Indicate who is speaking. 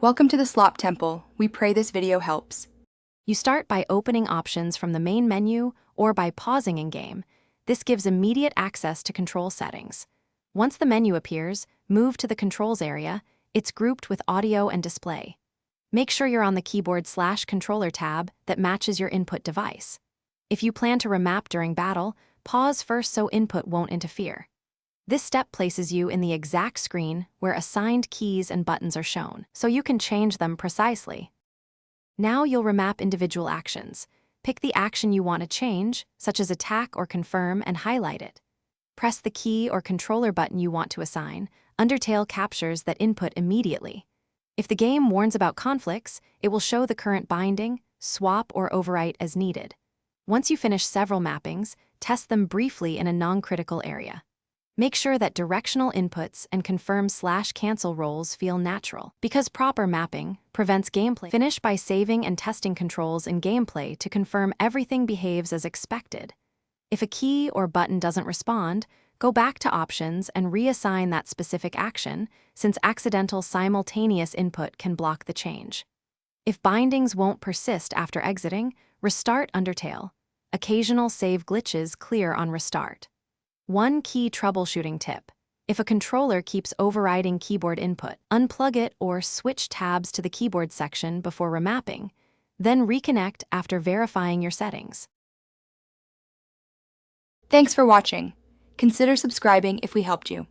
Speaker 1: Welcome to the Slop Temple. We pray this video helps.
Speaker 2: You start by opening options from the main menu or by pausing in-game. This gives immediate access to control settings. Once the menu appears, move to the controls area. It's grouped with audio and display. Make sure you're on the keyboard/controller tab that matches your input device. If you plan to remap during battle, pause first so input won't interfere. This step places you in the exact screen where assigned keys and buttons are shown, so you can change them precisely. Now you'll remap individual actions. Pick the action you want to change, such as attack or confirm, and highlight it. Press the key or controller button you want to assign. Undertale captures that input immediately. If the game warns about conflicts, it will show the current binding, swap, or overwrite as needed. Once you finish several mappings, test them briefly in a non-critical area. Make sure that directional inputs and confirm/cancel roles feel natural, because proper mapping prevents gameplay. Finish by saving and testing controls in gameplay to confirm everything behaves as expected. If a key or button doesn't respond, go back to options and reassign that specific action, since accidental simultaneous input can block the change. If bindings won't persist after exiting, restart Undertale. Occasional save glitches clear on restart. One key troubleshooting tip: if a controller keeps overriding keyboard input, unplug it or switch tabs to the keyboard section before remapping, then reconnect after verifying your settings.
Speaker 1: Thanks for watching. Consider subscribing if we helped you.